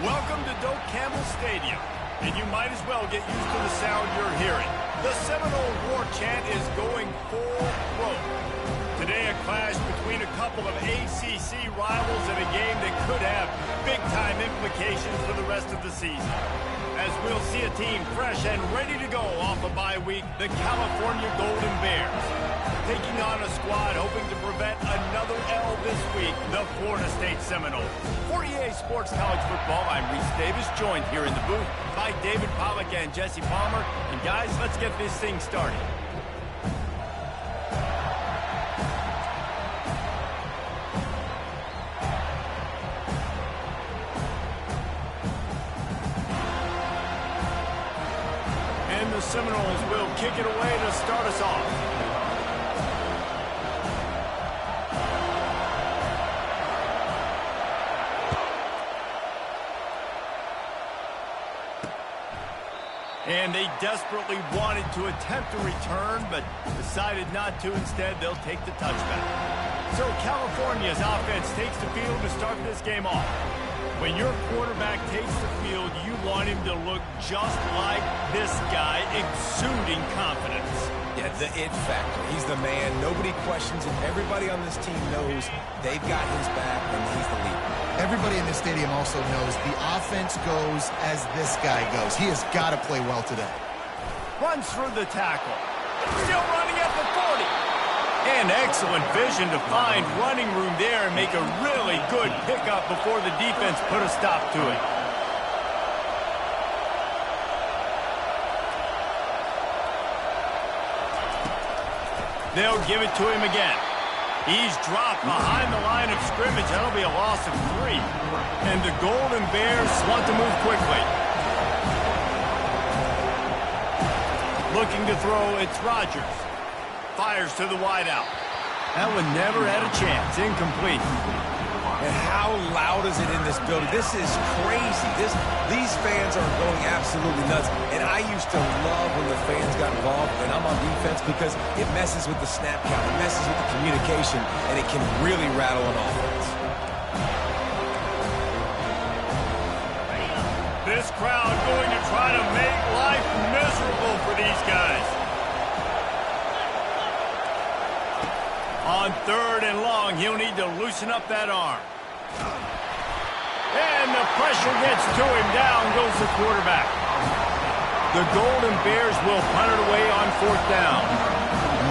Welcome to Doak Campbell Stadium, and you might as well get used to the sound you're hearing. The Seminole war chant is going full throat. Today, a clash between a couple of ACC rivals in a game that could have big-time implications for the rest of the season. As we'll see a team fresh and ready to go off a bye week, the California Golden Bears. Taking on a squad hoping to prevent another L this week, the Florida State Seminoles. For EA Sports College Football, I'm Reese Davis, joined here in the booth by David Pollack and Jesse Palmer. And guys, let's get this thing started. And the Seminoles will kick it away to start us off. And they desperately wanted to attempt a return, but decided not to. Instead, they'll take the touchback. So California's offense takes the field to start this game off. When your quarterback takes the field, you want him to look just like this guy, exuding confidence. Yeah, the it factor. He's the man. Nobody questions him. Everybody on this team knows they've got his back, and he's the leader. Everybody in this stadium also knows the offense goes as this guy goes. He has got to play well today. Runs through the tackle. Still running at the 40. And excellent vision to find running room there and make a really good pickup before the defense put a stop to it. They'll give it to him again. He's dropped behind the line of scrimmage. That'll be a loss of 3. And the Golden Bears want to move quickly. Looking to throw, it's Rodgers. Fires to the wideout. That one never had a chance. Incomplete. And how loud is it in this building? This is crazy. These fans are going absolutely nuts. And I used to love when the fans got involved, and I'm on defense, because it messes with the snap count. It messes with the communication, and it can really rattle an offense. This crowd going to try to make life miserable for these guys. On 3rd and long, he'll need to loosen up that arm. And the pressure gets to him. Down goes the quarterback. The Golden Bears will punt it away on 4th down.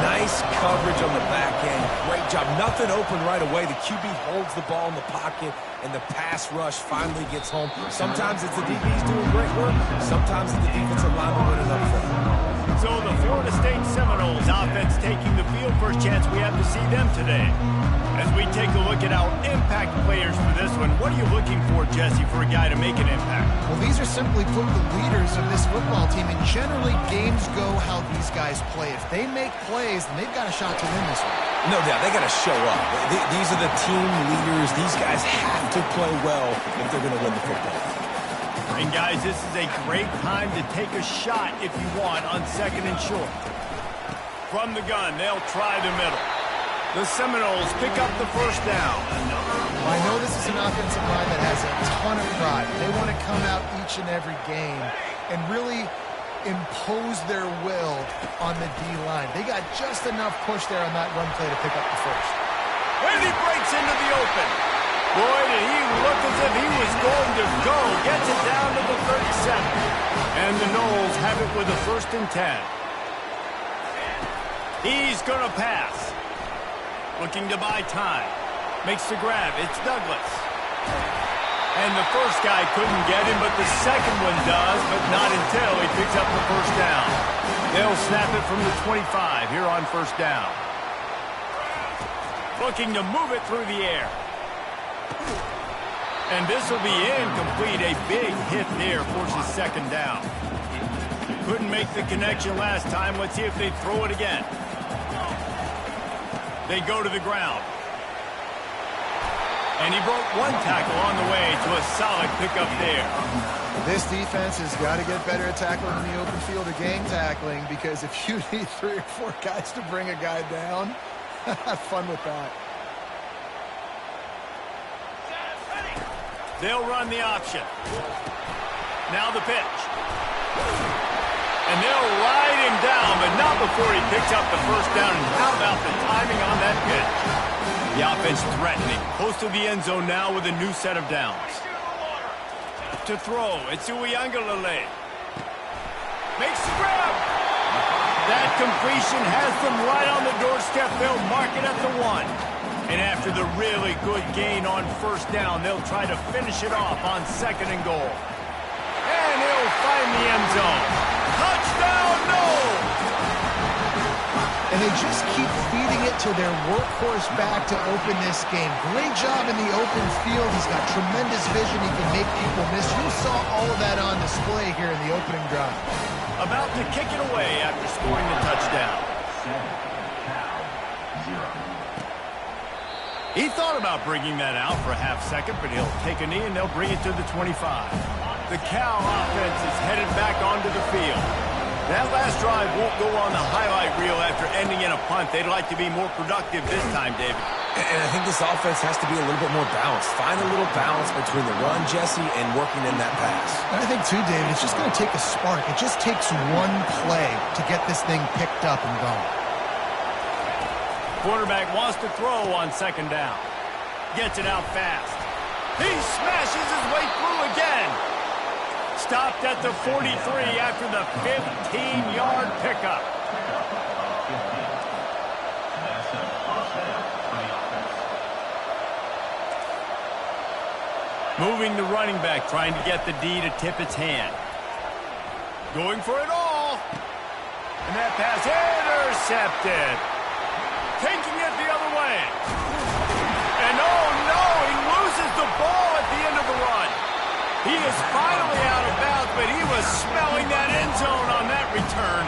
Nice coverage on the back end. Great job. Nothing open right away. The QB holds the ball in the pocket, and the pass rush finally gets home. Sometimes it's the DBs doing great work. Sometimes it's the defensive lineman winning up front. So the Florida State Seminoles offense taking the field. First chance we have to see them today. As we take a look at our impact players for this one, what are you looking for, Jesse, for a guy to make an impact? Well, these are simply put the leaders of this football team, and generally games go how these guys play. If they make plays, then they've got a shot to win this one. No doubt. They got to show up. These are the team leaders. These guys have to play well if they're going to win the football. And guys, this is a great time to take a shot if you want on 2nd and short. From the gun, they'll try the middle. The Seminoles pick up the 1st down. I know this is an offensive line that has a ton of pride. They want to come out each and every game and really impose their will on the D-line. They got just enough push there on that run play to pick up the 1st. And he breaks into the open. Boy, did he look as if he was going to go. Gets it down to the 37. And the Noles have it with a 1st and 10. He's going to pass. Looking to buy time. Makes the grab. It's Douglas. And the first guy couldn't get him, but the second one does, but not until he picks up the 1st down. They'll snap it from the 25 here on 1st down. Looking to move it through the air. And this will be incomplete. A big hit there forces 2nd down. Couldn't make the connection last time. Let's see if they throw it again. They go to the ground. And he broke 1 tackle on the way to a solid pickup there. This defense has got to get better at tackling in the open field or game tackling, because if you need 3 or 4 guys to bring a guy down, have fun with that. They'll run the option. Now the pitch. And they'll ride him down, but not before he picks up the first down. And how about the timing on that pitch? The offense threatening. Close to the end zone now with a new set of downs. To throw, it's Uiagalelei. Makes the grab. That completion has them right on the doorstep. They'll mark it at the 1. And after the really good gain on first down, they'll try to finish it off on 2nd and goal. And he'll find the end zone. Touchdown, no! And they just keep feeding it to their workhorse back to open this game. Great job in the open field. He's got tremendous vision. He can make people miss. You saw all of that on display here in the opening drive. About to kick it away after scoring the touchdown. He thought about bringing that out for a half second, but he'll take a knee and they'll bring it to the 25. The Cal offense is headed back onto the field. That last drive won't go on the highlight reel after ending in a punt. They'd like to be more productive this time, David. And I think this offense has to be a little bit more balanced. Find a little balance between the run, Jesse, and working in that pass. And I think, too, David, it's just going to take a spark. It just takes one play to get this thing picked up and going. Quarterback wants to throw on 2nd down. Gets it out fast. He smashes his way through again. Stopped at the 43 after the 15-yard pickup. Moving the running back, trying to get the D to tip its hand. Going for it all. And that pass intercepted. Taking it the other way. And oh no, he loses the ball at the end of the run. He is finally out of bounds, but he was smelling that end zone on that return.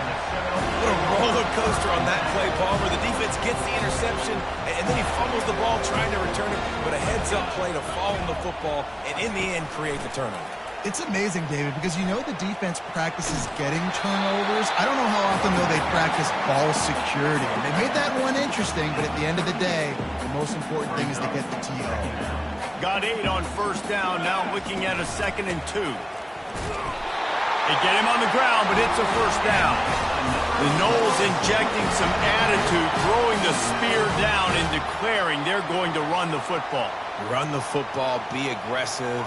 What a roller coaster on that play, Palmer. The defense gets the interception, and then he fumbles the ball trying to return it, but a heads-up play to fall on the football, and in the end, create the turnover. It's amazing, David, because you know the defense practices getting turnovers. I don't know how often, though, they practice ball security. And they made that one interesting, but at the end of the day, the most important thing is to get the TO. Got 8 on first down, now looking at a 2nd and 2. They get him on the ground, but it's a first down. The Noles injecting some attitude, throwing the spear down and declaring they're going to run the football. Run the football, be aggressive.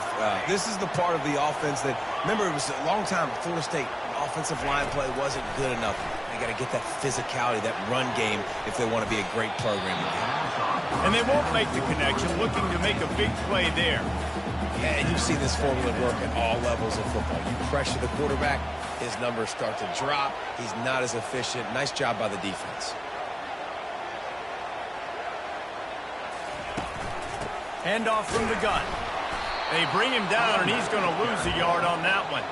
This is the part of the offense that, remember, it was a long time, Florida State offensive line play wasn't good enough. They got to get that physicality, that run game, if they want to be a great program again. And they won't make the connection, looking to make a big play there. Yeah, and you've seen this formula work at all levels of football. You pressure the quarterback, his numbers start to drop. He's not as efficient. Nice job by the defense. Handoff from the gun. They bring him down, and he's going to lose a yard on that one.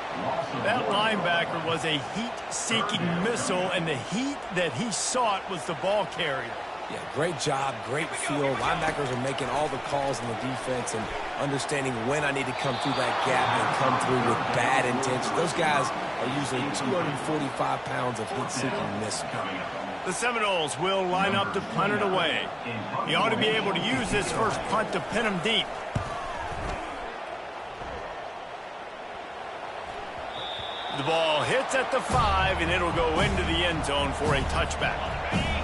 That linebacker was a heat-seeking missile, and the heat that he sought was the ball carrier. Yeah, great job, great feel. Linebackers are making all the calls in the defense and understanding when I need to come through that gap and come through with bad intention. Those guys are using 245 pounds of heat-seeking missile. The Seminoles will line up to punt it away. He ought to be able to use this first punt to pin him deep. The ball hits at the 5, and it'll go into the end zone for a touchback.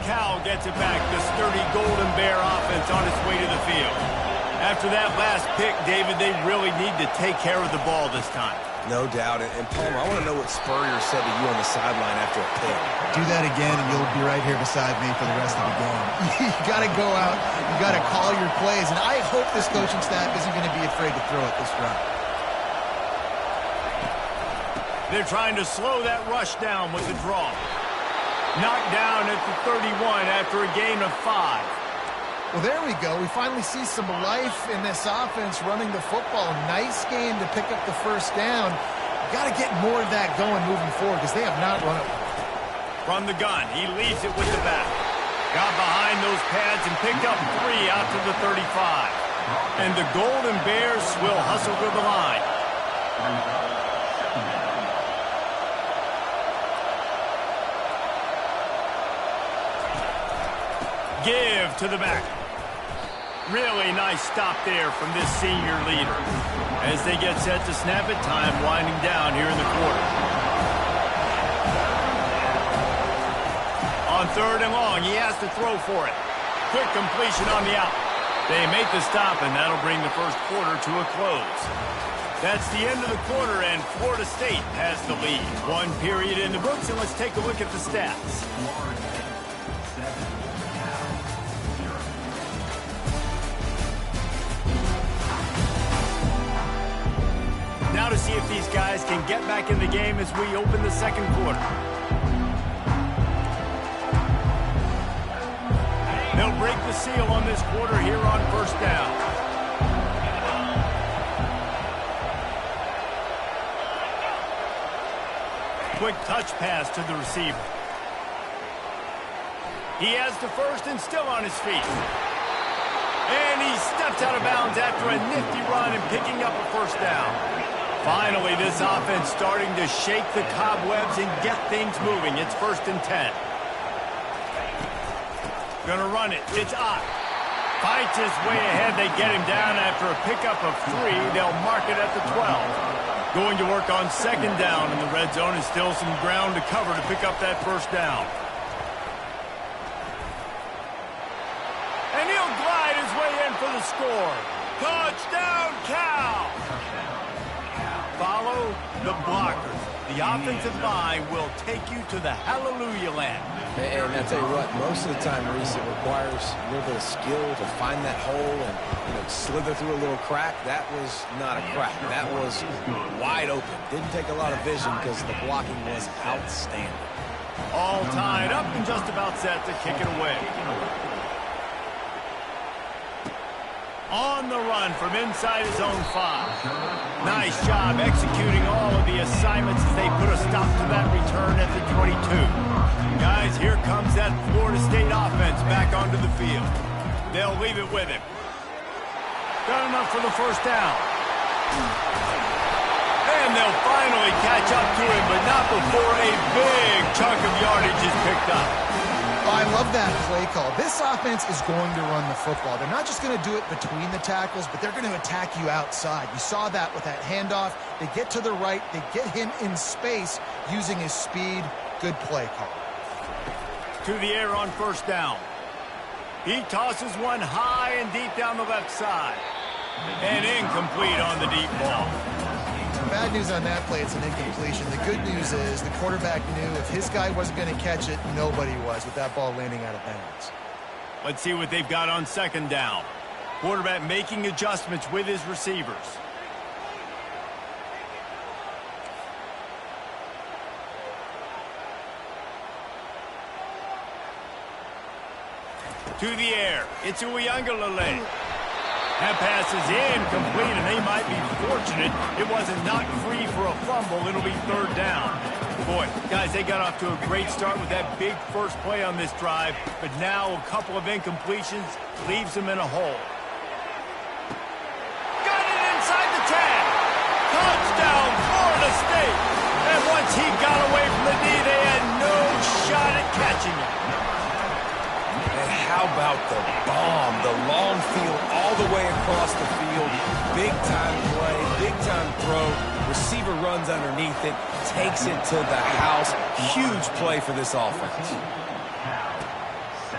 Cal gets it back. The sturdy Golden Bear offense on its way to the field. After that last pick, David, they really need to take care of the ball this time. No doubt. And Palmer, I want to know what Spurrier said to you on the sideline after a pick. Do that again, and you'll be right here beside me for the rest of the game. You got to go out. You got to call your plays. And I hope this coaching staff isn't going to be afraid to throw it this drive. They're trying to slow that rush down with the draw. Knocked down at the 31 after a gain of 5. Well, there we go. We finally see some life in this offense running the football. Nice game to pick up the first down. Got to get more of that going moving forward because they have not run it. From the gun, he leaves it with the back. Got behind those pads and picked up 3 out to the 35. And the Golden Bears will hustle to the line. Give to the back. Really nice stop there from this senior leader. As they get set to snap it, time winding down here in the quarter. On 3rd and long, he has to throw for it. Quick completion on the out. They make the stop, and that'll bring the first quarter to a close. That's the end of the quarter, and Florida State has the lead. 1 period in the books, and let's take a look at the stats. Now to see if these guys can get back in the game as we open the second quarter. They'll break the seal on this quarter here on 1st down. Quick touch pass to the receiver. He has the first and still on his feet. And he steps out of bounds after a nifty run and picking up a 1st down. Finally, this offense starting to shake the cobwebs and get things moving. It's 1st and 10. Gonna run it. It's Ott. Fights his way ahead. They get him down after a pickup of 3. They'll mark it at the 12. Going to work on 2nd down, and the red zone is still some ground to cover to pick up that 1st down. And he'll glide his way in for the score. Touchdown, Cal! Follow the blockers. The offensive line will take you to the hallelujah land. And I tell you what, most of the time, Reese, it requires a little bit of skill to find that hole and slither through a little crack. That was not a crack. That was wide open. Didn't take a lot of vision because the blocking was outstanding. All tied up and just about set to kick it away. On the run from inside his own 5. Nice job executing all of the assignments as they put a stop to that return at the 22. Guys, here comes that Florida State offense back onto the field. They'll leave it with him. Got enough for the 1st down. And they'll finally catch up to him, but not before a big chunk of yardage is picked up. I love that play call. This offense is going to run the football. They're not just going to do it between the tackles, but they're going to attack you outside. You saw that with that handoff. They get to the right. They get him in space using his speed. Good play call. To the air on 1st down. He tosses one high and deep down the left side. And incomplete on the deep ball. Bad news on that play, it's an incompletion. The good news is the quarterback knew if his guy wasn't going to catch it, nobody was with that ball landing out of bounds. Let's see what they've got on 2nd down. Quarterback making adjustments with his receivers. To the air. It's Uiagalelei. That pass is incomplete, and they might be fortunate it wasn't knocked free for a fumble. It'll be 3rd down. Boy, guys, they got off to a great start with that big first play on this drive, but now a couple of incompletions leaves them in a hole. Got it inside the 10. Touchdown, Florida State. And once he got away from the knee, they had no shot at catching him. And how about the bomb, the long field all the way across the field. Big time play, big time throw. Receiver runs underneath it, takes it to the house. Huge play for this offense.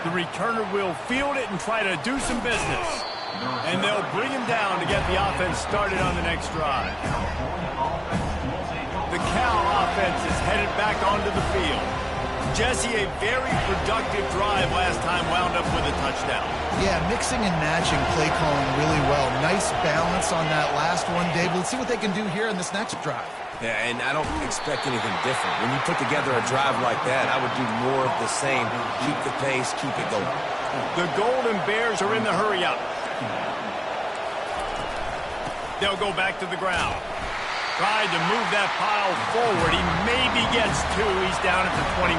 The returner will field it and try to do some business. And they'll bring him down to get the offense started on the next drive. The Cal offense is headed back onto the field. Jesse, a very productive drive last time wound up with a touchdown. Yeah, mixing and matching play calling really well. Nice balance on that last one, Dave. Let's see what they can do here in this next drive. Yeah, and I don't expect anything different. When you put together a drive like that, I would do more of the same. Keep the pace, keep it going. The Golden Bears are in the hurry-up. They'll go back to the ground. Tried to move that pile forward. He maybe gets 2. He's down at the 21.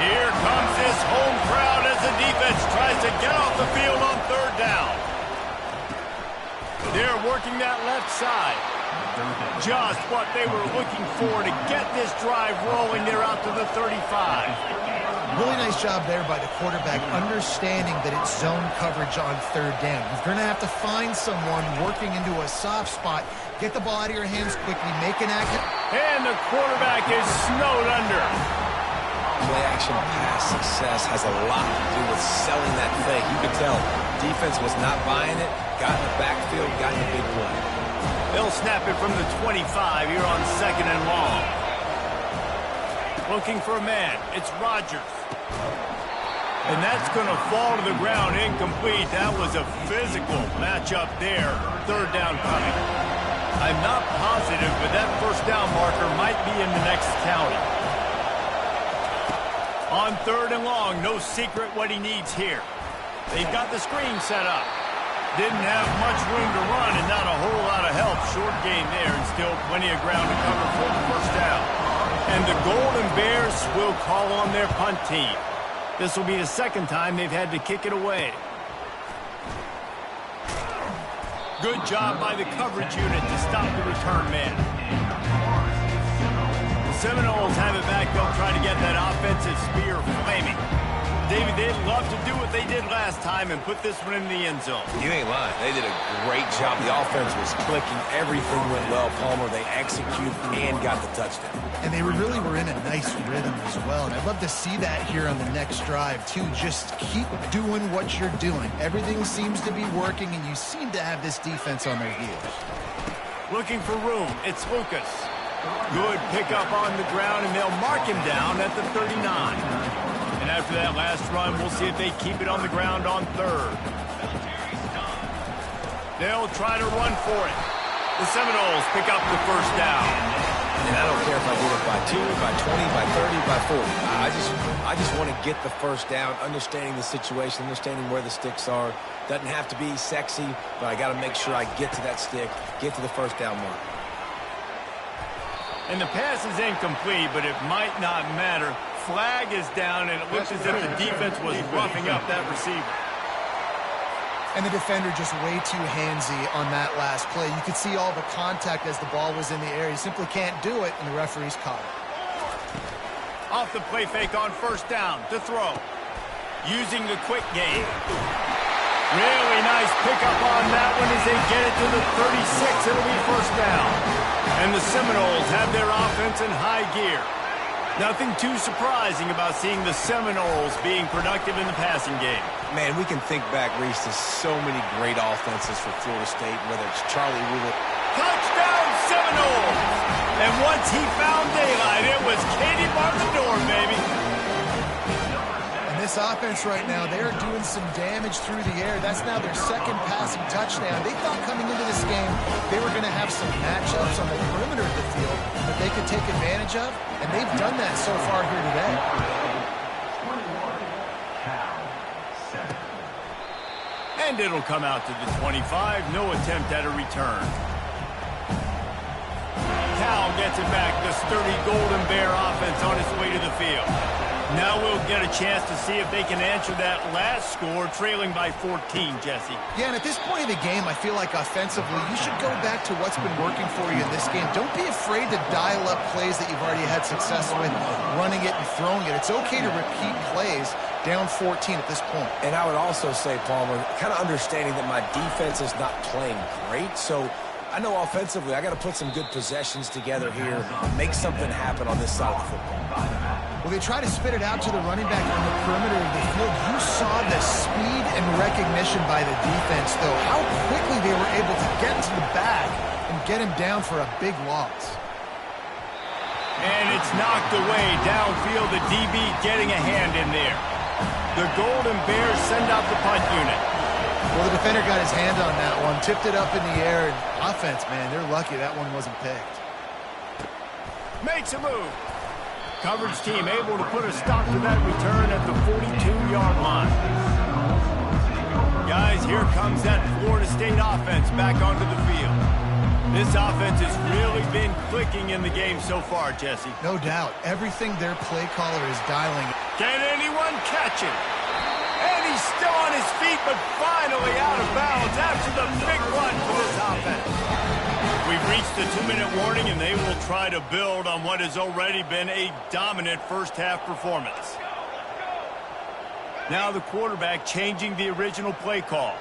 Here comes this home crowd as the defense tries to get off the field on 3rd down. They're working that left side. Just what they were looking for to get this drive rolling. They're out to the 35. Really nice job there by the quarterback, understanding that it's zone coverage on third down. You're going to have to find someone working into a soft spot. Get the ball out of your hands quickly, make an accurate. And the quarterback is snowed under. Play action pass success has a lot to do with selling that fake. You could tell defense was not buying it, got in the backfield, got in the big play. They'll snap it from the 25 here on 2nd and long. Looking for a man. It's Rodgers. And that's going to fall to the ground incomplete. That was a physical matchup there. 3rd down coming. I'm not positive, but that 1st down marker might be in the next county. On 3rd and long, no secret what he needs here. They've got the screen set up. Didn't have much room to run and not a whole lot of help. Short gain there and still plenty of ground to cover for the 1st down. And the Golden Bears will call on their punt team. This will be the 2nd time they've had to kick it away. Good job by the coverage unit to stop the return man. The Seminoles have it back. They'll try to get that offensive spear flaming. David, they'd love to do what they did last time and put this one in the end zone. You ain't lying. They did a great job. The offense was clicking. Everything went well. Palmer, they executed and got the touchdown. And they really were in a nice rhythm as well. And I'd love to see that here on the next drive, too. Just keep doing what you're doing. Everything seems to be working, and you seem to have this defense on their heels. Looking for room. It's Lucas. Good pickup on the ground, and they'll mark him down at the 39. And after that last run, we'll see if they keep it on the ground on 3rd. They'll try to run for it. The Seminoles pick up the 1st down. And I don't care if I do it by 2, by 20, by 30, by 40. I just want to get the 1st down, understanding the situation, understanding where the sticks are. Doesn't have to be sexy, but I got to make sure I get to that stick, get to the 1st down mark. And the pass is incomplete, but it might not matter. Flag is down, and it looks as if the defense was roughing up that receiver. And the defender just way too handsy on that last play. You could see all the contact as the ball was in the air. He simply can't do it, and the referee's caught it. Off the play fake on 1st down to throw. Using the quick game. Really nice pickup on that one as they get it to the 36. It'll be 1st down. And the Seminoles have their offense in high gear. Nothing too surprising about seeing the Seminoles being productive in the passing game. Man, we can think back, Reese, to so many great offenses for Florida State, whether it's Charlie Woodward. Touchdown Seminoles! And once he found daylight, it was Katie bar the door, baby. And this offense right now, they are doing some damage through the air. That's now their 2nd passing touchdown. They thought coming into this game they were going to have some matchups on the perimeter of the field that they could take advantage of, and they've done that so far here today. And it'll come out to the 25. No attempt at a return. Cal gets it back. The sturdy Golden Bear offense on its way to the field. Now we'll get a chance to see if they can answer that last score, trailing by 14, Jesse. Yeah, and at this point of the game, I feel like offensively, you should go back to what's been working for you in this game. Don't be afraid to dial up plays that you've already had success with, running it and throwing it. It's okay to repeat plays down 14 at this point. And I would also say, Palmer, kind of understanding that my defense is not playing great, so I know offensively I got to put some good possessions together here, make something happen on this side of the football. Well, they try to spit it out to the running back on the perimeter of the field. You saw the speed and recognition by the defense, though. How quickly they were able to get to the back and get him down for a big loss. And it's knocked away downfield. The DB getting a hand in there. The Golden Bears send out the punt unit. Well, the defender got his hand on that one, tipped it up in the air, and offense, man, they're lucky that one wasn't picked. Makes a move. Coverage team able to put a stop to that return at the 42-yard line. Guys, here comes that Florida State offense back onto the field. This offense has really been clicking in the game so far, Jesse. No doubt. Everything their play caller is dialing. Can anyone catch him? And he's still on his feet, but finally out of bounds after the big run for this offense. We've reached the 2-minute warning, and they will try to build on what has already been a dominant first-half performance. Now the quarterback changing the original play call.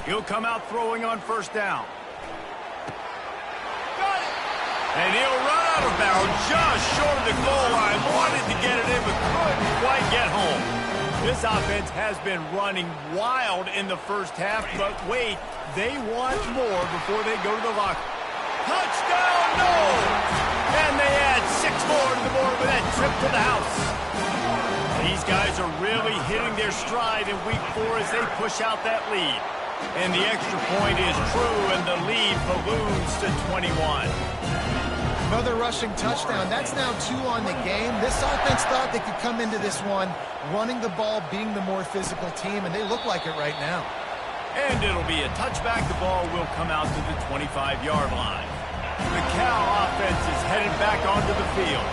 He'll come out throwing on first down. Got it! And he'll run out of bounds just short of the goal line. Wanted to get it in, but couldn't quite get home. This offense has been running wild in the first half, but wait, they want more before they go to the locker. Touchdown, no! And they add 6 more to the board with that trip to the house. These guys are really hitting their stride in week 4 as they push out that lead. And the extra point is true, and the lead balloons to 21. Another rushing touchdown. That's now 2 on the game. This offense thought they could come into this one running the ball, being the more physical team, and they look like it right now. And it'll be a touchback. The ball will come out to the 25-yard line. The Cal offense is headed back onto the field.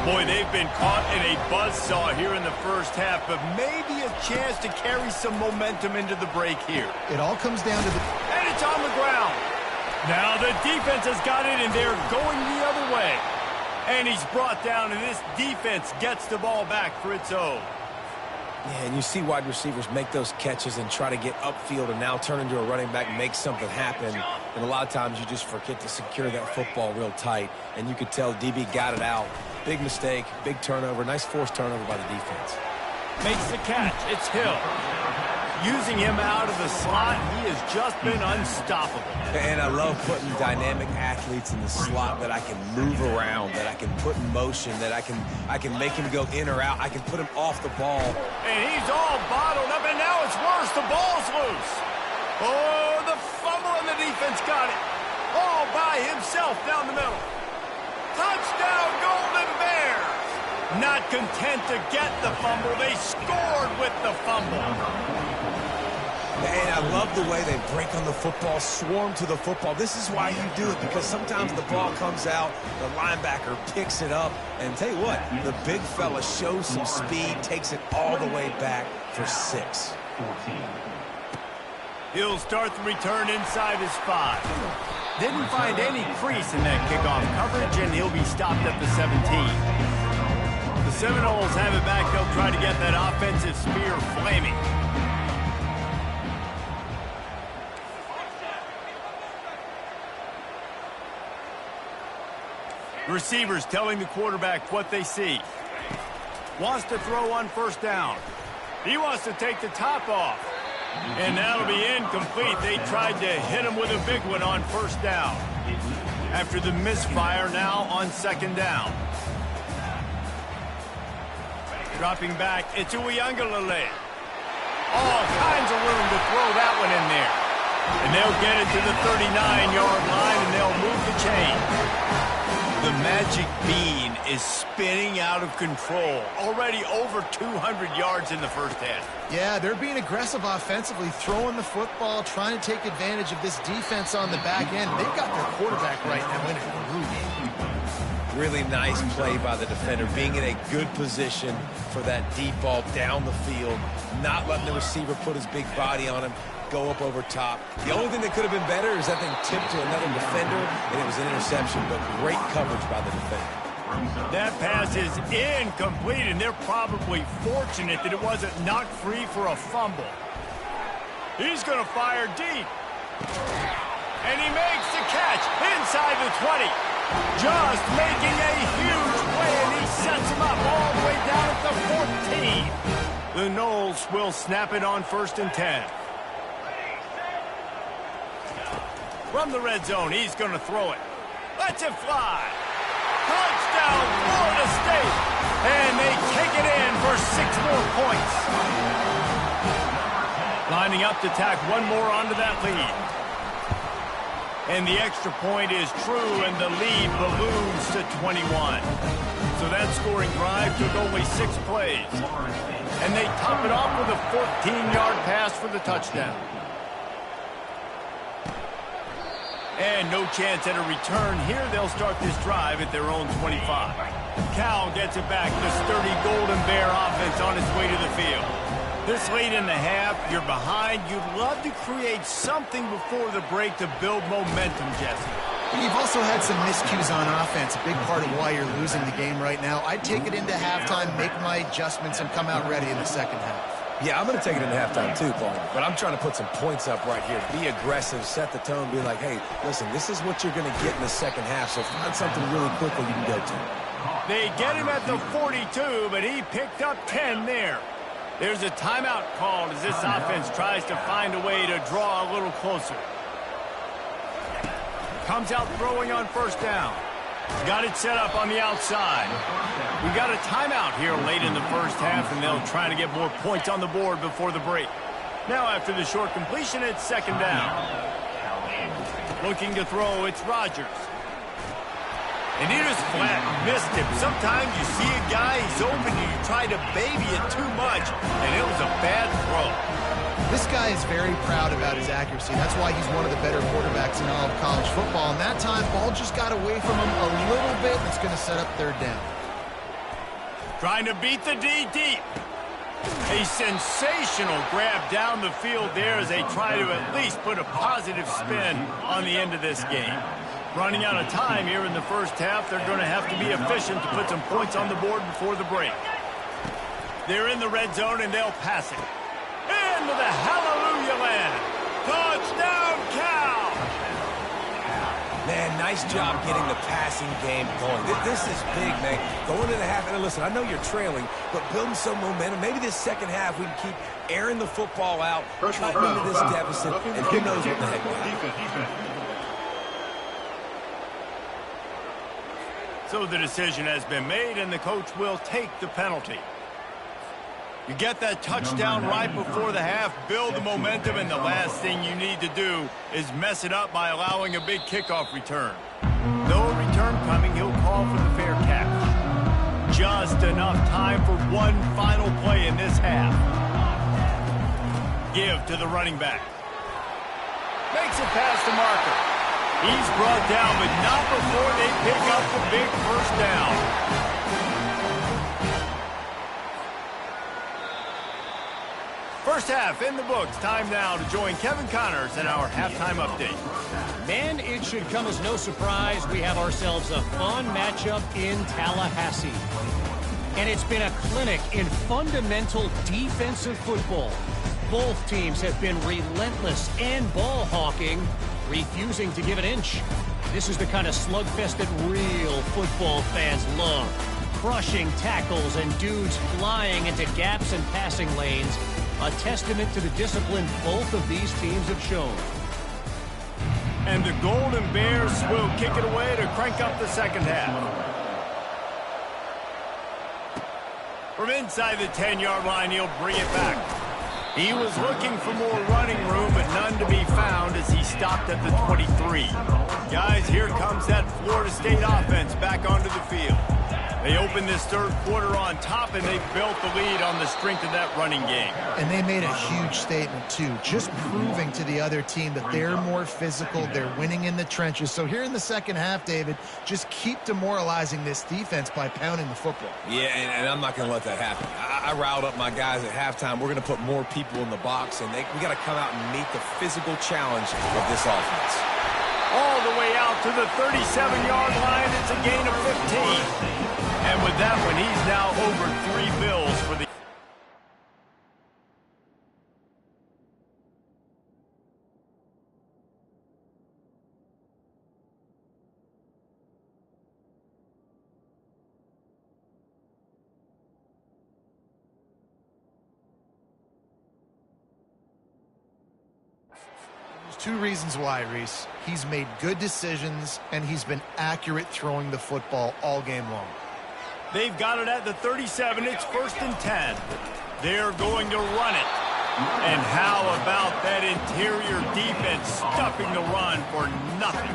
Boy, they've been caught in a buzzsaw here in the first half, but maybe a chance to carry some momentum into the break here. It all comes down to the... And it's on the ground. Now the defense has got it, and they're going the other way. And he's brought down, and this defense gets the ball back for its own. Yeah, and you see wide receivers make those catches and try to get upfield and now turn into a running back and make something happen. And a lot of times you just forget to secure that football real tight. And you could tell DB got it out. Big mistake, big turnover, nice forced turnover by the defense. Makes the catch. It's Hill. Using him out of the slot, he has just been unstoppable. And I love putting dynamic athletes in the slot that I can move around, that I can put in motion, that I can make him go in or out. I can put him off the ball. And he's all bottled up, and now it's worse. The ball's loose. Oh, the fumble, and the defense got it. All by himself down the middle. Touchdown, Golden Bears. Not content to get the fumble, they scored with the fumble. And I love the way they break on the football, swarm to the football. This is why you do it, because sometimes the ball comes out, the linebacker picks it up, and tell you what, the big fella shows some speed, takes it all the way back for 6. He'll start the return inside his 5. Didn't find any crease in that kickoff coverage, and he'll be stopped at the 17. The Seminoles have it back. They'll try to get that offensive spear flaming. Receivers telling the quarterback what they see. Wants to throw on first down. He wants to take the top off. And that'll be incomplete. They tried to hit him with a big one on first down. After the misfire, now on second down. Dropping back, it's Uiagalelei. All kinds of room to throw that one in there. And they'll get it to the 39-yard line, and they'll move the chain. The magic bean is spinning out of control. Already over 200 yards in the first half. Yeah, they're being aggressive offensively, throwing the football, trying to take advantage of this defense on the back end. They've got their quarterback right now in a groove. Really nice play by the defender, being in a good position for that deep ball down the field, not letting the receiver put his big body on him, go up over top. The only thing that could have been better is that thing tipped to another defender, and it was an interception, but great coverage by the defender. That pass is incomplete, and they're probably fortunate that it wasn't knocked free for a fumble. He's going to fire deep. And he makes the catch inside the 20. Just making a huge play, and he sets him up all the way down at the 14. The Noles will snap it on 1st and 10. From the red zone, he's going to throw it. Lets it fly. Touchdown, Florida State. And they take it in for 6 more points. Lining up to tack one more onto that lead. And the extra point is true, and the lead balloons to 21. So that scoring drive took only 6 plays. And they top it off with a 14-yard pass for the touchdown. And no chance at a return here. They'll start this drive at their own 25. Cal gets it back. The sturdy Golden Bear offense on its way to the field. This late in the half, you're behind. You'd love to create something before the break to build momentum, Jesse. You've also had some miscues on offense, a big part of why you're losing the game right now. I'd take it into halftime, make my adjustments, and come out ready in the second half. Yeah, I'm going to take it into halftime too, Paul. But I'm trying to put some points up right here. Be aggressive, set the tone, be like, hey, listen, this is what you're going to get in the second half, so find something really quickly you can go to. They get him at the 42, but he picked up 10 there. There's a timeout called as this offense tries to find a way to draw a little closer. Comes out throwing on first down. Got it set up on the outside. We got a timeout here late in the first half, and they'll try to get more points on the board before the break. Now after the short completion, it's second down. Looking to throw, it's Rodgers. And he just flat missed him. Sometimes you see a guy, he's open, and you try to baby it too much, and it was a bad throw. This guy is very proud about his accuracy. That's why he's one of the better quarterbacks in all of college football. And that time, ball just got away from him a little bit, and it's going to set up third down. Trying to beat the D deep. A sensational grab down the field there as they try to at least put a positive spin on the end of this game. Running out of time here in the first half, they're going to have to be efficient to put some points on the board before the break. They're in the red zone, and they'll pass it. Into the hallelujah land. Touchdown, Cal! Man, nice job getting the passing game going. This is big, man. Going into the half, and listen, I know you're trailing, but building some momentum. Maybe this second half we can keep airing the football out, cutting into this deficit, and who knows what the heck will happen. So the decision has been made, and the coach will take the penalty. You get that touchdown right before the half, build the momentum, and the last thing you need to do is mess it up by allowing a big kickoff return. No return coming, he'll call for the fair catch. Just enough time for one final play in this half. Give to the running back. Makes it past the marker. He's brought down, but not before they pick up the big first down. First half in the books. Time now to join Kevin Connors in our halftime update. Man, it should come as no surprise we have ourselves a fun matchup in Tallahassee. And it's been a clinic in fundamental defensive football. Both teams have been relentless and ball hawking, refusing to give an inch. This is the kind of slugfest that real football fans love. Crushing tackles and dudes flying into gaps and passing lanes. A testament to the discipline both of these teams have shown. And the Golden Bears will kick it away to crank up the second half. From inside the 10-yard line, he'll bring it back. He was looking for more running room, but none to be found as he stopped at the 23. Guys, here comes that Florida State offense back onto the field. They opened this third quarter on top, and they built the lead on the strength of that running game. And they made a huge statement, too, just proving to the other team that they're more physical, they're winning in the trenches. So here in the second half, David, just keep demoralizing this defense by pounding the football. Yeah, and I'm not going to let that happen. I riled up my guys at halftime. We're going to put more people in the box, and we got to come out and meet the physical challenge of this offense. All the way out to the 37-yard line. It's a gain of 15. And with that one, he's now over 3 bills for the... There's two reasons why, Reese. He's made good decisions, and he's been accurate throwing the football all game long. They've got it at the 37. It's 1st and 10. They're going to run it. And how about that interior defense stuffing the run for nothing?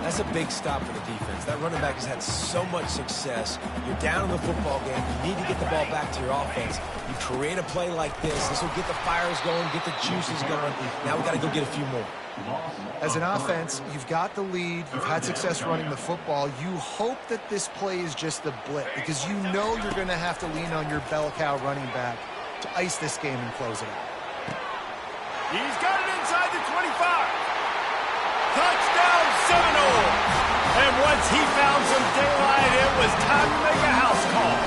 That's a big stop for the defense. That running back has had so much success. You're down in the football game. You need to get the ball back to your offense. You create a play like this. This will get the fires going, get the juices going. Now we got to go get a few more. As an offense, you've got the lead, you've had success running the football. You hope that this play is just a blip because you know you're going to have to lean on your bell cow running back to ice this game and close it out. He's got it inside the 25. Touchdown Seminole! And once he found some daylight, it was time to make a house call.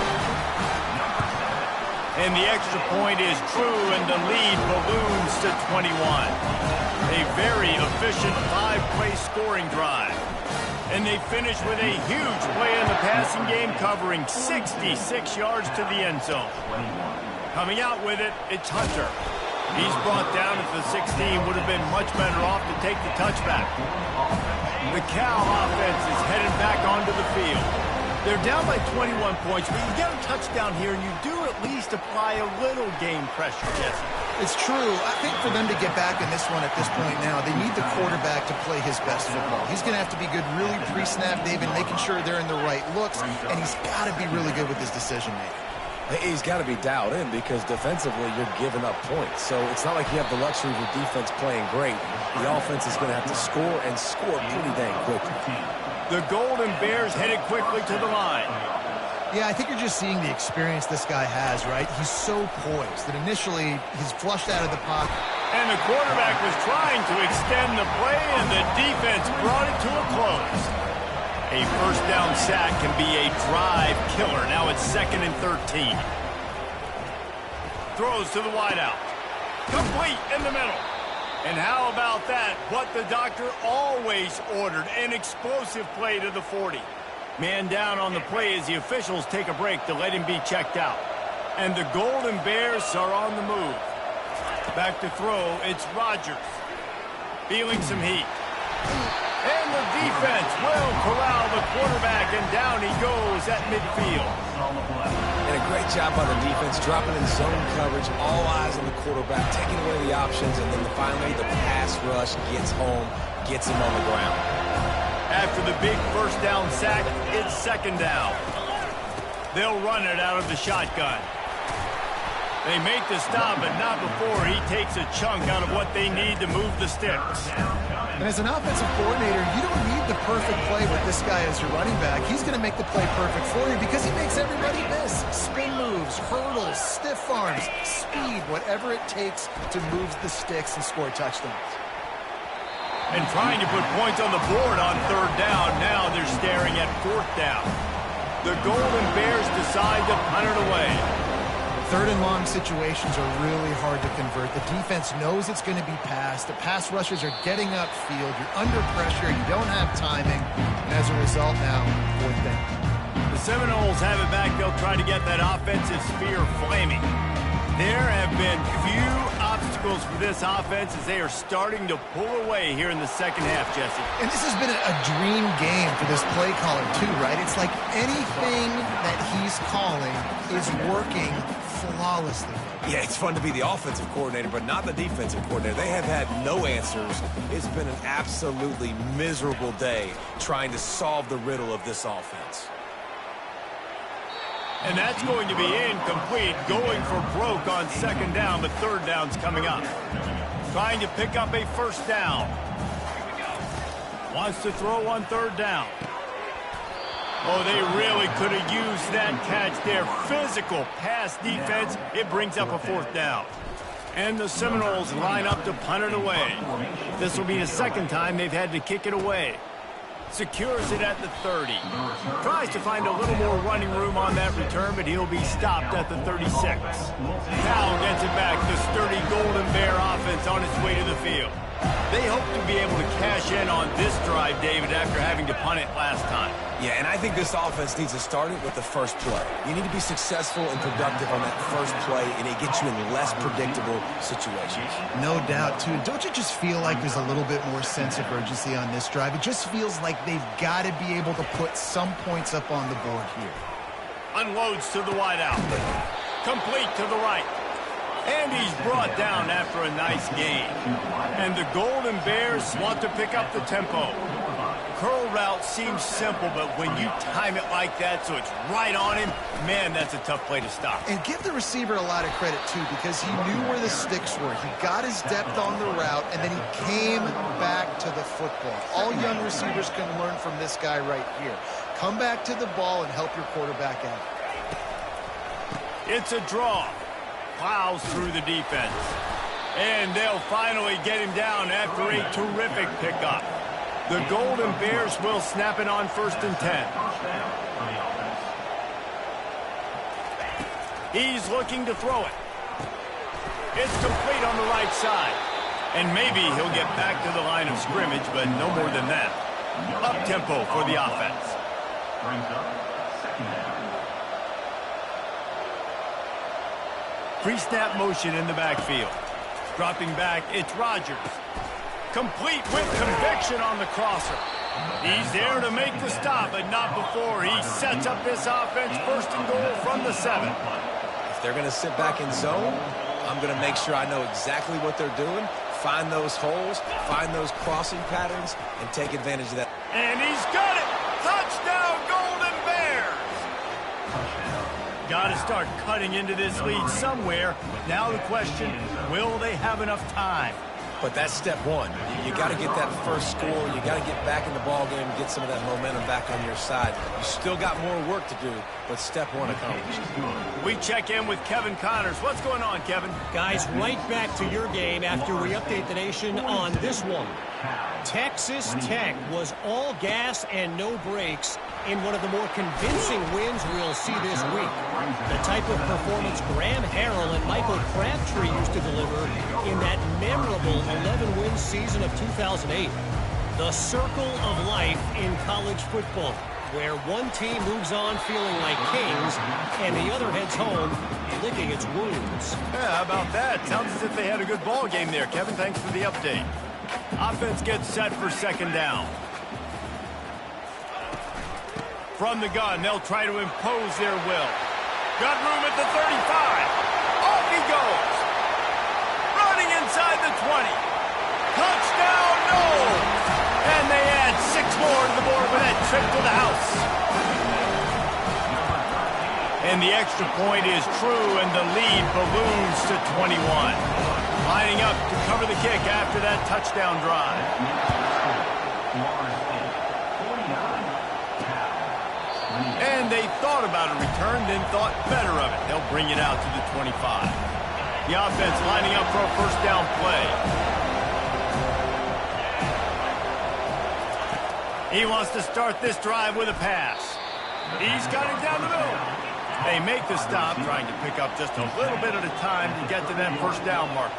And the extra point is true, and the lead balloons to 21. A very efficient 5-play scoring drive. And they finish with a huge play in the passing game, covering 66 yards to the end zone. Coming out with it, it's Hunter. He's brought down at the 16. Would have been much better off to take the touchback. The Cal offense is headed back onto the field. They're down by 21 points, but you get a touchdown here, and you do at least apply a little game pressure, Jesse. It's true. I think for them to get back in this one at this point now, they need the quarterback to play his best football. He's going to have to be good really pre-snap, David, making sure they're in the right looks, and he's got to be really good with his decision-making. He's got to be dialed in because defensively you're giving up points. So it's not like you have the luxury of your defense playing great. The offense is going to have to score and score pretty dang quickly. The Golden Bears headed quickly to the line. Yeah, I think you're just seeing the experience this guy has, right? He's so poised that initially he's flushed out of the pocket. And the quarterback was trying to extend the play, and the defense brought it to a close. A first down sack can be a drive killer. Now it's 2nd and 13. Throws to the wideout. Complete in the middle. And how about that? What the doctor always ordered, an explosive play to the 40. Man down on the play as the officials take a break to let him be checked out. And the Golden Bears are on the move. Back to throw, it's Rodgers. Feeling some heat. And the defense will corral the quarterback, and down he goes at midfield. And a great job by the defense, dropping in zone coverage, all eyes on the quarterback, taking away the options, and then finally the pass rush gets home, gets him on the ground. After the big first down sack, it's 2nd down. They'll run it out of the shotgun. They make the stop, but not before he takes a chunk out of what they need to move the sticks. And as an offensive coordinator, you don't need the perfect play with this guy as your running back. He's going to make the play perfect for you because he makes everybody miss. Spin moves, hurdles, stiff arms, speed, whatever it takes to move the sticks and score touchdowns. And trying to put points on the board on 3rd down. Now they're staring at 4th down. The Golden Bears decide to punt it away. 3rd and long situations are really hard to convert. The defense knows it's going to be passed. The pass rushers are getting upfield. You're under pressure. You don't have timing. And as a result now, 4th down. The Seminoles have it back. They'll try to get that offensive sphere flaming. There have been few obstacles for this offense as they are starting to pull away here in the 2nd half, Jesse. And this has been a dream game for this play caller too, right? It's like anything that he's calling is working flawlessly. Yeah, it's fun to be the offensive coordinator, but not the defensive coordinator. They have had no answers. It's been an absolutely miserable day trying to solve the riddle of this offense. And that's going to be incomplete, going for broke on 2nd down, but 3rd down's coming up. Trying to pick up a 1st down. Wants to throw on 3rd down. Oh, they really could have used that catch there. Physical pass defense. It brings up a 4th down. And the Seminoles line up to punt it away. This will be the 2nd time they've had to kick it away. Secures it at the 30. Tries to find a little more running room on that return, but he'll be stopped at the 36. Now gets it back. The sturdy Golden Bear offense on its way to the field. They hope to be able to cash in on this drive, David, after having to punt it last time. Yeah, and I think this offense needs to start it with the first play. You need to be successful and productive on that first play, and it gets you in less predictable situations. No doubt, too. Don't you just feel like there's a little bit more sense of urgency on this drive? It just feels like they've got to be able to put some points up on the board here. Unloads to the wideout. Complete to the right. And he's brought down after a nice gain. And the Golden Bears want to pick up the tempo. Curl route seems simple, but when you time it like that so it's right on him, man, that's a tough play to stop. And give the receiver a lot of credit, too, because he knew where the sticks were. He got his depth on the route, and then he came back to the football. All young receivers can learn from this guy right here. Come back to the ball and help your quarterback out. It's a draw. Plows through the defense. And they'll finally get him down after a terrific pickup. The Golden Bears will snap it on 1st and 10. He's looking to throw it. It's complete on the right side. And maybe he'll get back to the line of scrimmage, but no more than that. Up-tempo for the offense. Brings up 2nd down. Pre-snap motion in the backfield. Dropping back, it's Rodgers. Complete with conviction on the crosser. He's there to make the stop, but not before he sets up this offense 1st and goal from the 7. If they're going to sit back in zone, I'm going to make sure I know exactly what they're doing, find those holes, find those crossing patterns, and take advantage of that. And he's got it! Touchdown, Golden Bears! Got to start cutting into this lead somewhere. Now the question, will they have enough time? But that's step one. You got to get that first score. You got to get back in the ball game, get some of that momentum back on your side. You still got more work to do, but step one accomplished. We check in with Kevin Connors. What's going on, Kevin? Guys, right back to your game after we update the nation on this one. Texas Tech was all gas and no brakes in one of the more convincing wins we'll see this week. The type of performance Graham Harrell and Michael Crabtree used to deliver in that memorable 11-win season of 2008. The circle of life in college football, where one team moves on feeling like kings and the other heads home licking its wounds. Yeah, how about that? Sounds as if they had a good ball game there, Kevin. Thanks for the update. Offense gets set for 2nd down. From the gun, they'll try to impose their will. Got room at the 35. Off he goes. Running inside the 20. Touchdown, no! And they add 6 more to the board with that trip to the house. And the extra point is true, and the lead balloons to 21. Lining up to cover the kick after that touchdown drive. And they thought about a return, then thought better of it. They'll bring it out to the 25. The offense lining up for a 1st down play. He wants to start this drive with a pass. He's got it down the middle. They make the stop, trying to pick up just a little bit at a time to get to that 1st down marker.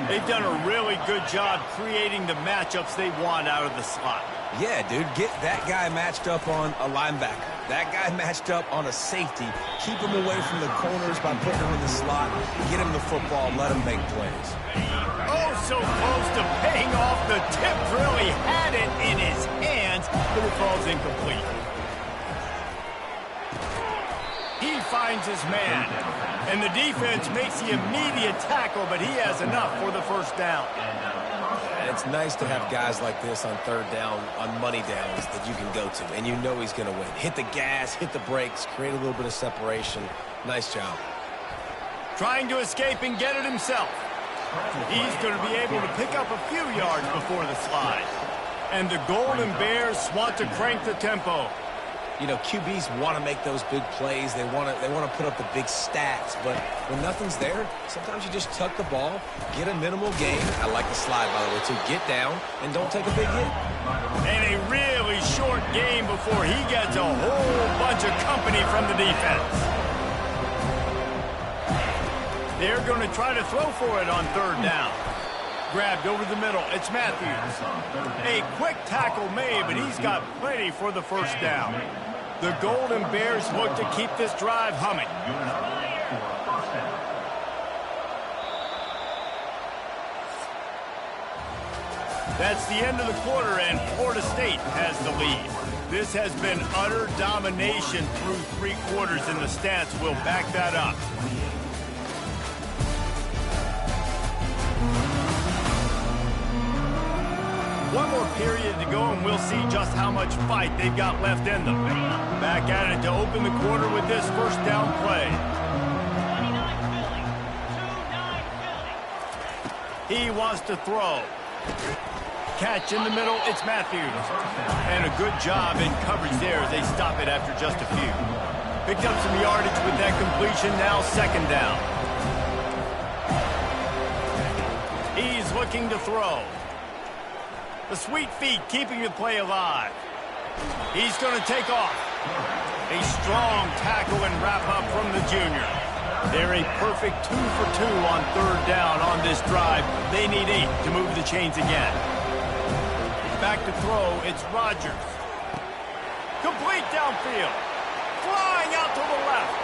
They've done a really good job creating the matchups they want out of the slot. Yeah, dude, get that guy matched up on a linebacker. That guy matched up on a safety. Keep him away from the corners by putting him in the slot. Get him the football, let him make plays. Oh, so close to paying off. The tip really had it in his hands, but it falls incomplete. He finds his man, and the defense makes the immediate tackle, but he has enough for the 1st down. It's nice to have guys like this on 3rd down, on money downs that you can go to, and you know he's going to win. Hit the gas, hit the brakes, create a little bit of separation. Nice job. Trying to escape and get it himself. He's going to be able to pick up a few yards before the slide. And the Golden Bears want to crank the tempo. You know, QBs want to make those big plays. They want to put up the big stats. But when nothing's there, sometimes you just tuck the ball, get a minimal gain. I like the slide, by the way, too. Get down and don't take a big hit. And a really short game before he gets a whole bunch of company from the defense. They're going to try to throw for it on 3rd down. Grabbed over the middle. It's Matthews. A quick tackle made, but he's got plenty for the 1st down. The Golden Bears look to keep this drive humming. That's the end of the quarter, and Florida State has the lead. This has been utter domination through 3 quarters, and the stats will back that up. One more period to go, and we'll see just how much fight they've got left in them. Back at it to open the quarter with this 1st down play. He wants to throw. Catch in the middle, it's Matthews. And a good job in coverage there as they stop it after just a few. Picked up some yardage with that completion, now 2nd down. He's looking to throw. The sweet feet keeping the play alive. He's going to take off. A strong tackle and wrap up from the junior. They're a perfect 2 for 2 on third down on this drive. They need 8 to move the chains again. Back to throw, it's Rodgers. Complete downfield. Flying out to the left.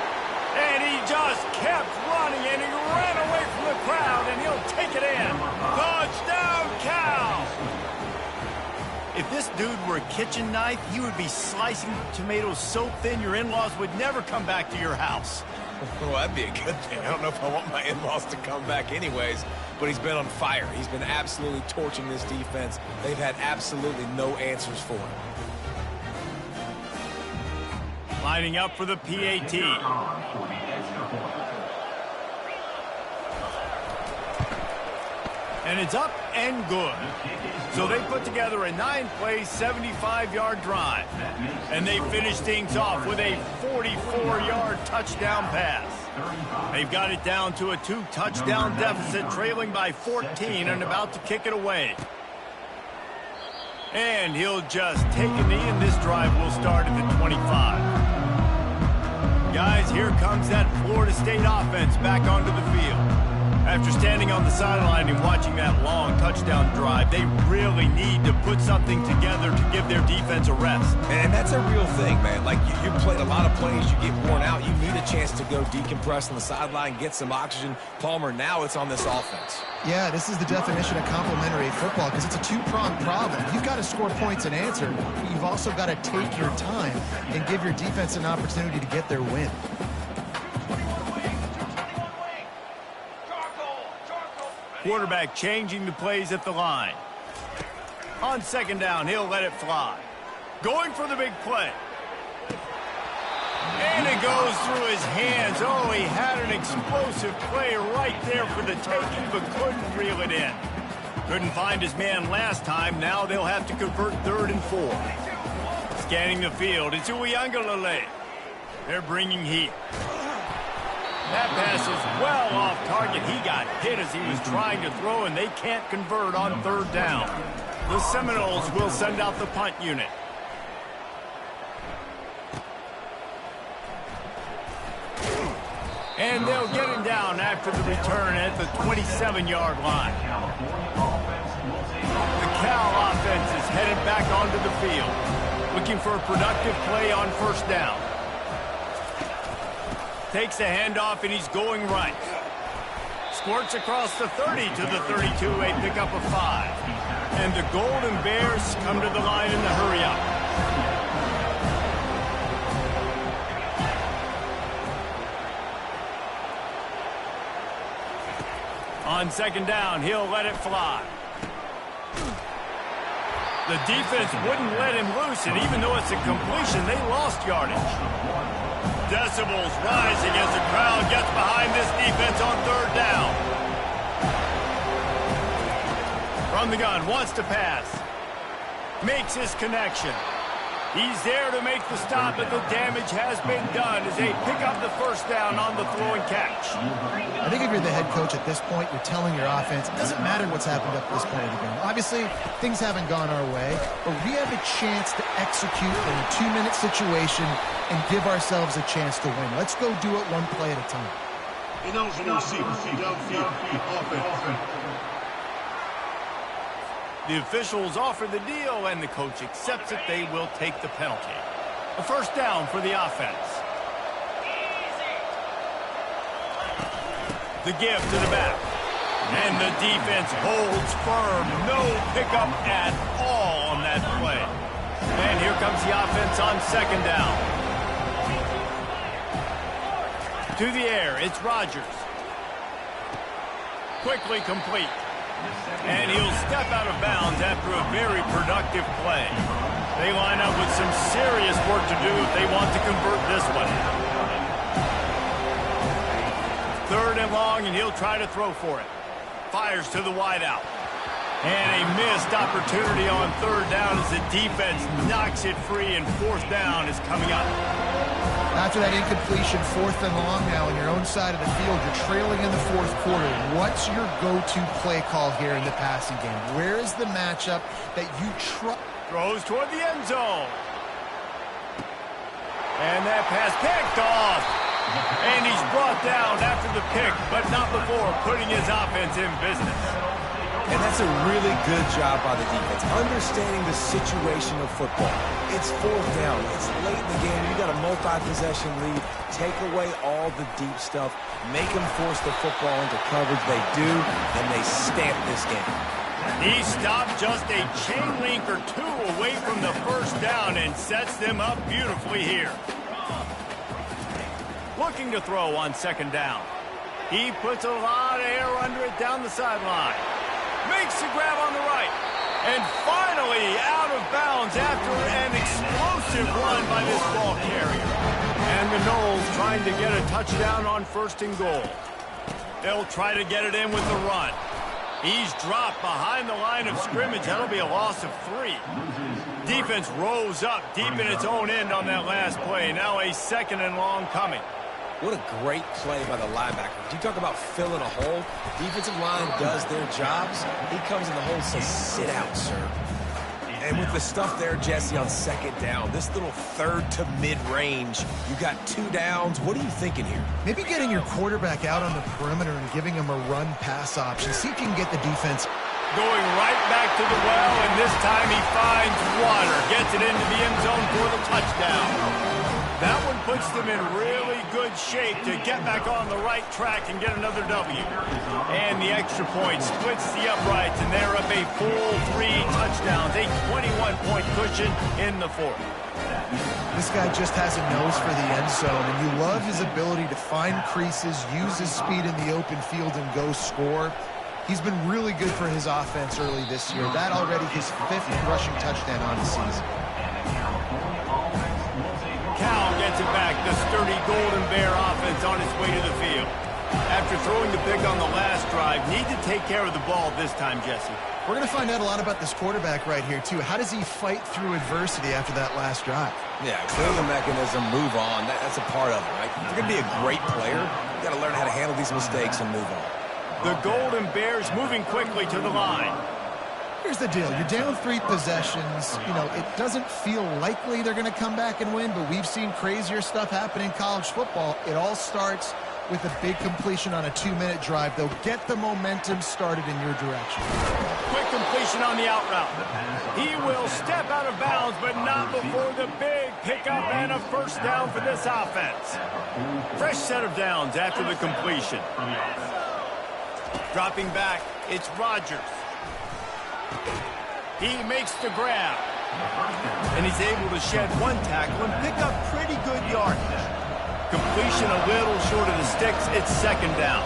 And he just kept running, and he ran away from the crowd, and he'll take it in. Touchdown, Cal! If this dude were a kitchen knife, he would be slicing tomatoes so thin your in-laws would never come back to your house. Well, that'd be a good thing. I don't know if I want my in-laws to come back anyways, but he's been on fire. He's been absolutely torching this defense. They've had absolutely no answers for him. Lining up for the PAT. And it's up and good. So they put together a 9-play, 75-yard drive. And they finish things off with a 44-yard touchdown pass. They've got it down to a 2-touchdown deficit, trailing by 14 and about to kick it away. And he'll just take a knee, and this drive will start at the 25. Guys, here comes that Florida State offense back onto the field. After standing on the sideline and watching that long touchdown drive, they really need to put something together to give their defense a rest. And that's a real thing, man. Like, you played a lot of plays, you get worn out, you need a chance to go decompress on the sideline, get some oxygen. Palmer, now it's on this offense. Yeah, this is the definition of complementary football because it's a two-pronged problem. You've got to score points and answer, but you've also got to take your time and give your defense an opportunity to get their win. Quarterback changing the plays at the line. On second down, he'll let it fly. Going for the big play. And it goes through his hands. Oh, he had an explosive play right there for the taking, but couldn't reel it in. Couldn't find his man last time. Now they'll have to convert 3rd and 4. Scanning the field, it's Uiagalelei. They're bringing heat. That pass is well off target. He got hit as he was trying to throw, and they can't convert on 3rd down. The Seminoles will send out the punt unit. And they'll get him down after the return at the 27-yard line. The Cal offense is headed back onto the field, looking for a productive play on 1st down. Takes a handoff, and he's going right. Squirts across the 30 to the 32, a pickup of 5. And the Golden Bears come to the line in the hurry-up. On 2nd down, he'll let it fly. The defense wouldn't let him loose, and even though it's a completion, they lost yardage. Decibels rising as the crowd gets behind this defense on 3rd down. From the gun, wants to pass. Makes his connection. He's there to make the stop, but the damage has been done as they pick up the 1st down on the throw and catch. I think if you're the head coach at this point, you're telling your offense, it doesn't matter what's happened up to this point of the game. Obviously, things haven't gone our way, but we have a chance to execute in a 2-minute situation and give ourselves a chance to win. Let's go do it one play at a time. The officials offer the deal, and the coach accepts it. They will take the penalty. A 1st down for the offense. The give to the back. And the defense holds firm. No pickup at all on that play. And here comes the offense on 2nd down. To the air, it's Rodgers. Quickly complete. And he'll step out of bounds after a very productive play. They line up with some serious work to do if they want to convert this one. 3rd and long, and he'll try to throw for it. Fires to the wideout. And a missed opportunity on 3rd down as the defense knocks it free, and 4th down is coming up. After that incompletion, 4th and long now on your own side of the field, you're trailing in the 4th quarter. What's your go-to play call here in the passing game? Where is the matchup that you trust? Throws toward the end zone. And that pass picked off. And he's brought down after the pick, but not before putting his offense in business. And that's a really good job by the defense, understanding the situation of football. It's 4th down. It's late in the game. You got a multi-possession lead. Take away all the deep stuff. Make them force the football into coverage. They do, and they stamp this game. He stopped just a chain link or two away from the 1st down and sets them up beautifully here. Looking to throw on 2nd down. He puts a lot of air under it down the sideline. Makes the grab on the right. And finally out of bounds after an explosive run by this ball carrier. And the Noles trying to get a touchdown on 1st and goal. They'll try to get it in with the run. He's dropped behind the line of scrimmage. That'll be a loss of 3. Defense rose up deep in its own end on that last play. Now a 2nd and long coming. What a great play by the linebacker. You talk about filling a hole. Defensive line does their jobs. He comes in the hole and says, sit out, sir. And with the stuff there, Jesse, on 2nd down, this little 3rd to mid-range, you got 2 downs. What are you thinking here? Maybe getting your quarterback out on the perimeter and giving him a run-pass option. See if you can get the defense going right back to the well, and this time he finds water. Gets it into the end zone for the touchdown. That one puts them in really good shape to get back on the right track and get another W. And the extra point splits the uprights, and they're up a full 3 touchdowns, a 21-point cushion in the 4th. This guy just has a nose for the end zone, and you love his ability to find creases, use his speed in the open field, and go score. He's been really good for his offense early this year. That already his 5th rushing touchdown on the season. Cal gets it back. The sturdy Golden Bear offense on its way to the field. After throwing the pick on the last drive, need to take care of the ball this time, Jesse. We're going to find out a lot about this quarterback right here, too. How does he fight through adversity after that last drive? Yeah, clear the mechanism, move on. That's a part of it, right? If you're going to be a great player, you got to learn how to handle these mistakes and move on. The Golden Bears moving quickly to the line. Here's the deal. You're down 3 possessions. You know, it doesn't feel likely they're going to come back and win, but we've seen crazier stuff happen in college football. It all starts with a big completion on a 2-minute drive. They'll get the momentum started in your direction. Quick completion on the out route. He will step out of bounds, but not before the big pickup and a 1st down for this offense. Fresh set of downs after the completion. Dropping back, it's Rodgers. He makes the grab. And he's able to shed 1 tackle and pick up pretty good yardage. Completion a little short of the sticks. It's 2nd down.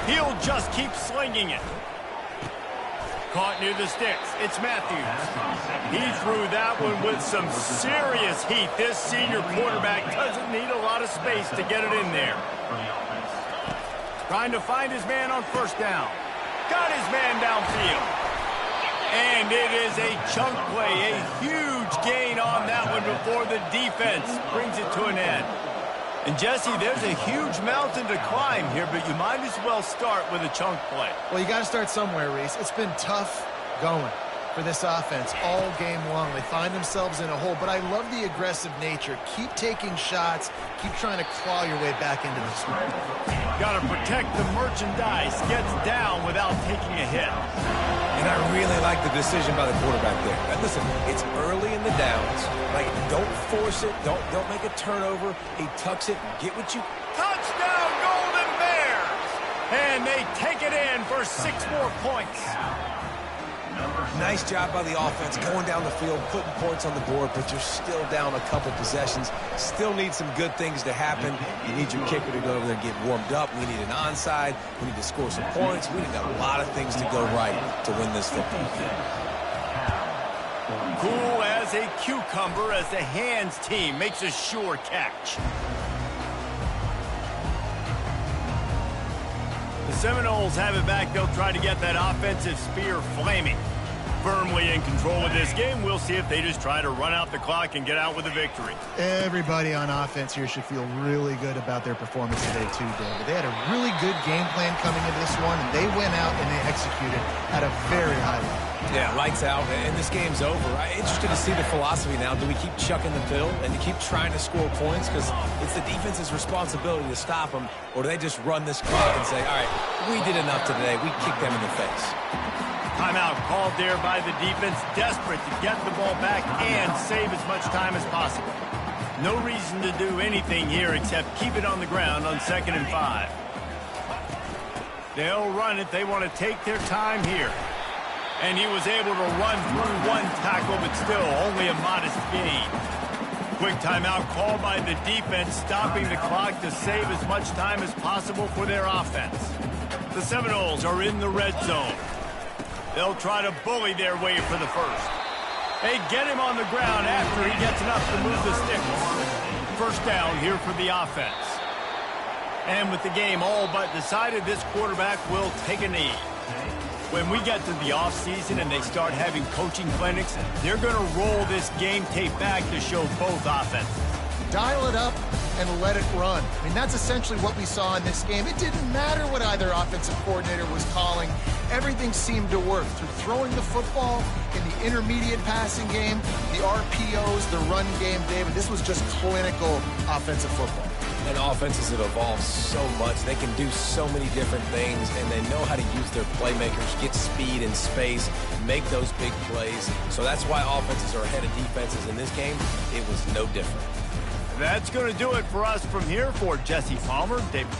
He'll just keep slinging it. Caught near the sticks. It's Matthews. He threw that one with some serious heat. This senior quarterback doesn't need a lot of space to get it in there. Trying to find his man on 1st down. Got his man downfield. And it is a chunk play, a huge gain on that one before the defense brings it to an end. And, Jesse, there's a huge mountain to climb here, but you might as well start with a chunk play. Well, you got to start somewhere, Reese. It's been tough going for this offense all game long. They find themselves in a hole, but I love the aggressive nature. Keep taking shots. Keep trying to claw your way back into this one. Got to protect the merchandise. Gets down without taking a hit. And I really like the decision by the quarterback there. Now, listen, it's early in the downs. Like, don't force it. Don't make a turnover. He tucks it. Get what you... Touchdown, Golden Bears! And they take it in for 6 more points. Nice job by the offense going down the field, putting points on the board, but you're still down a couple possessions. Still need some good things to happen. You need your kicker to go over there and get warmed up. We need an onside. We need to score some points. We need a lot of things to go right to win this football game. Cool as a cucumber as the hands team makes a sure catch. The Seminoles have it back. They'll try to get that offensive spear flaming. firmly in control of this game. We'll see if they just try to run out the clock and get out with a victory. Everybody on offense here should feel really good about their performance today, too, David. They had a really good game plan coming into this one, and they went out and they executed at a very high level. Yeah, lights out, and this game's over. I'm interested to see the philosophy now. Do we keep chucking the pill and to keep trying to score points? Because it's the defense's responsibility to stop them, or do they just run this clock and say, all right, we did enough today. We kicked them in the face. Timeout called there by the defense, desperate to get the ball back and save as much time as possible. No reason to do anything here except keep it on the ground on 2nd and 5. They'll run it. They want to take their time here. And he was able to run through one tackle, but still only a modest gain. Quick timeout called by the defense, stopping the clock to save as much time as possible for their offense. The Seminoles are in the red zone. They'll try to bully their way for the first. They get him on the ground after he gets enough to move the sticks. First down here for the offense. And with the game all but decided, this quarterback will take a knee. When we get to the offseason and they start having coaching clinics, they're going to roll this game tape back to show both offenses. Dial it up and let it run. I mean, that's essentially what we saw in this game. It didn't matter what either offensive coordinator was calling. Everything seemed to work through throwing the football in the intermediate passing game, the RPOs, the run game, David. This was just clinical offensive football. And offenses have evolved so much. They can do so many different things, and they know how to use their playmakers, get speed and space, make those big plays. So that's why offenses are ahead of defenses in this game. It was no different. That's going to do it for us from here. For Jesse Palmer, David